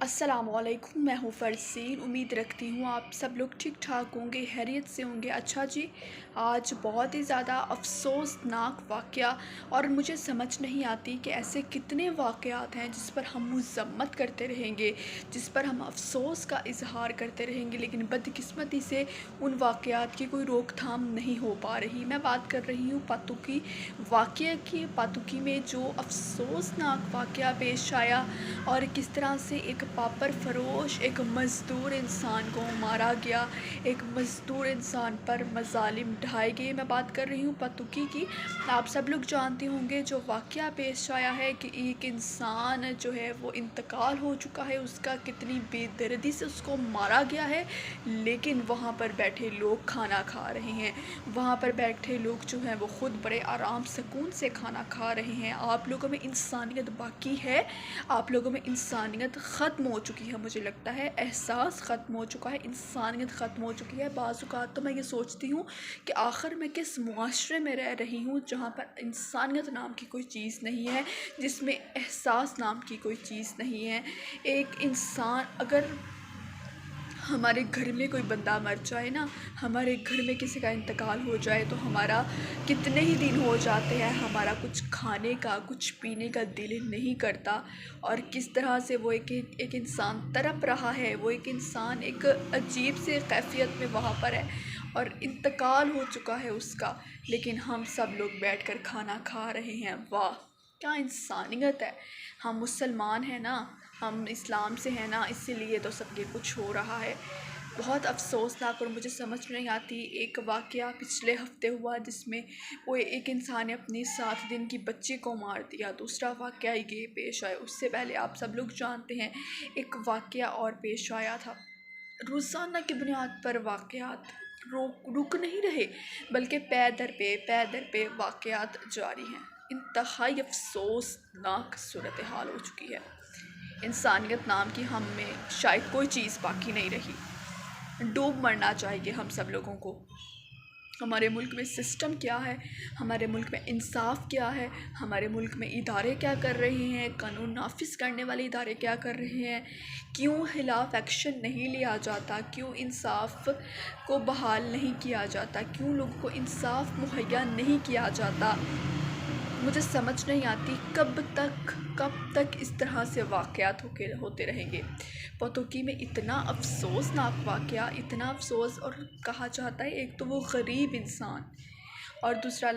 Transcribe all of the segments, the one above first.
السلام علیکم، میں ہوں فرسین۔ امید رکھتی ہوں آپ سب لوگ ٹھیک ٹھاک ہوں گے، خیریت سے ہوں گے۔ اچھا جی، آج بہت ہی زیادہ افسوسناک واقعہ، اور مجھے سمجھ نہیں آتی کہ ایسے کتنے واقعات ہیں جس پر ہم مذمت کرتے رہیں گے، جس پر ہم افسوس کا اظہار کرتے رہیں گے، لیکن بدقسمتی سے ان واقعات کی کوئی روک تھام نہیں ہو پا رہی۔ میں بات کر رہی ہوں پاتوکی واقعہ کی۔ پاتوکی میں جو افسوسناک واقعہ پیش آیا اور کس طرح سے ایک پاپڑ فروش، ایک مزدور انسان کو مارا گیا، ایک مزدور انسان پر مظالم ڈھائے گئے۔ میں بات کر رہی ہوں پاتوکی کی۔ آپ سب لوگ جانتے ہوں گے جو واقعہ پیش آیا ہے کہ ایک انسان جو ہے وہ انتقال ہو چکا ہے، اس کا کتنی بے دردی سے اس کو مارا گیا ہے، لیکن وہاں پر بیٹھے لوگ کھانا کھا رہے ہیں۔ وہاں پر بیٹھے لوگ جو ہیں وہ خود بڑے آرام سکون سے کھانا کھا رہے ہیں۔ آپ لوگوں میں انسانیت باقی ہے، آپ لوگوں میں انسانیت ختم ہو چکی ہے۔ مجھے لگتا ہے احساس ختم ہو چکا ہے، انسانیت ختم ہو چکی ہے۔ بعض اوقات تو میں یہ سوچتی ہوں کہ آخر میں کس معاشرے میں رہ رہی ہوں جہاں پر انسانیت نام کی کوئی چیز نہیں ہے، جس میں احساس نام کی کوئی چیز نہیں ہے۔ ایک انسان اگر ہمارے گھر میں کوئی بندہ مر جائے نا، ہمارے گھر میں کسی کا انتقال ہو جائے تو ہمارا کتنے ہی دن ہو جاتے ہیں، ہمارا کچھ کھانے کا کچھ پینے کا دل نہیں کرتا، اور کس طرح سے وہ ایک انسان تڑپ رہا ہے، وہ ایک انسان ایک عجیب سے کیفیت میں وہاں پر ہے اور انتقال ہو چکا ہے اس کا، لیکن ہم سب لوگ بیٹھ کر کھانا کھا رہے ہیں۔ واہ کیا انسانیت ہے! ہم مسلمان ہیں نا، ہم اسلام سے ہیں نا، اسی لیے تو سب یہ کچھ ہو رہا ہے۔ بہت افسوسناک، اور مجھے سمجھ نہیں آتی۔ ایک واقعہ پچھلے ہفتے ہوا جس میں وہ ایک انسان نے اپنی 7 دن کی بچی کو مار دیا۔ دوسرا واقعہ یہ پیش آیا، اس سے پہلے آپ سب لوگ جانتے ہیں ایک واقعہ اور پیش آیا تھا۔ روزانہ کی بنیاد پر واقعات رک نہیں رہے، بلکہ پے در پہ واقعات جاری ہیں۔ انتہائی افسوسناک صورتحال ہو چکی ہے۔ انسانیت نام کی ہم میں شاید کوئی چیز باقی نہیں رہی۔ ڈوب مرنا چاہیے ہم سب لوگوں کو۔ ہمارے ملک میں سسٹم کیا ہے، ہمارے ملک میں انصاف کیا ہے، ہمارے ملک میں ادارے کیا کر رہے ہیں، قانون نافذ کرنے والے ادارے کیا کر رہے ہیں، کیوں خلاف ایکشن نہیں لیا جاتا، کیوں انصاف کو بحال نہیں کیا جاتا، کیوں لوگوں کو انصاف مہیا نہیں کیا جاتا۔ مجھے سمجھ نہیں آتی کب تک اس طرح سے واقعات ہوتے رہیں گے۔ پاتوکی میں اتنا افسوسناک واقعہ، اتنا افسوس، اور کہا جاتا ہے ایک تو وہ غریب انسان، اور دوسرا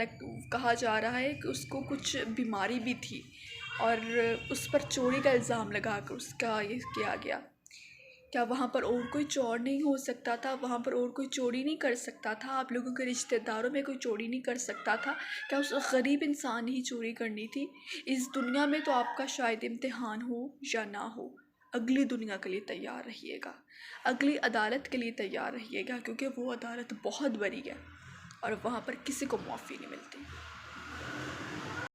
کہا جا رہا ہے کہ اس کو کچھ بیماری بھی تھی، اور اس پر چوری کا الزام لگا کر اس کا یہ کیا گیا۔ کیا وہاں پر اور کوئی چور نہیں ہو سکتا تھا؟ وہاں پر اور کوئی چوری نہیں کر سکتا تھا؟ آپ لوگوں کے رشتہ داروں میں کوئی چوری نہیں کر سکتا تھا؟ کیا اس غریب انسان ہی چوری کرنی تھی؟ اس دنیا میں تو آپ کا شاید امتحان ہو یا نہ ہو، اگلی دنیا کے لیے تیار رہیے گا، اگلی عدالت کے لیے تیار رہیے گا، کیونکہ وہ عدالت بہت بڑی ہے اور وہاں پر کسی کو معافی نہیں ملتی۔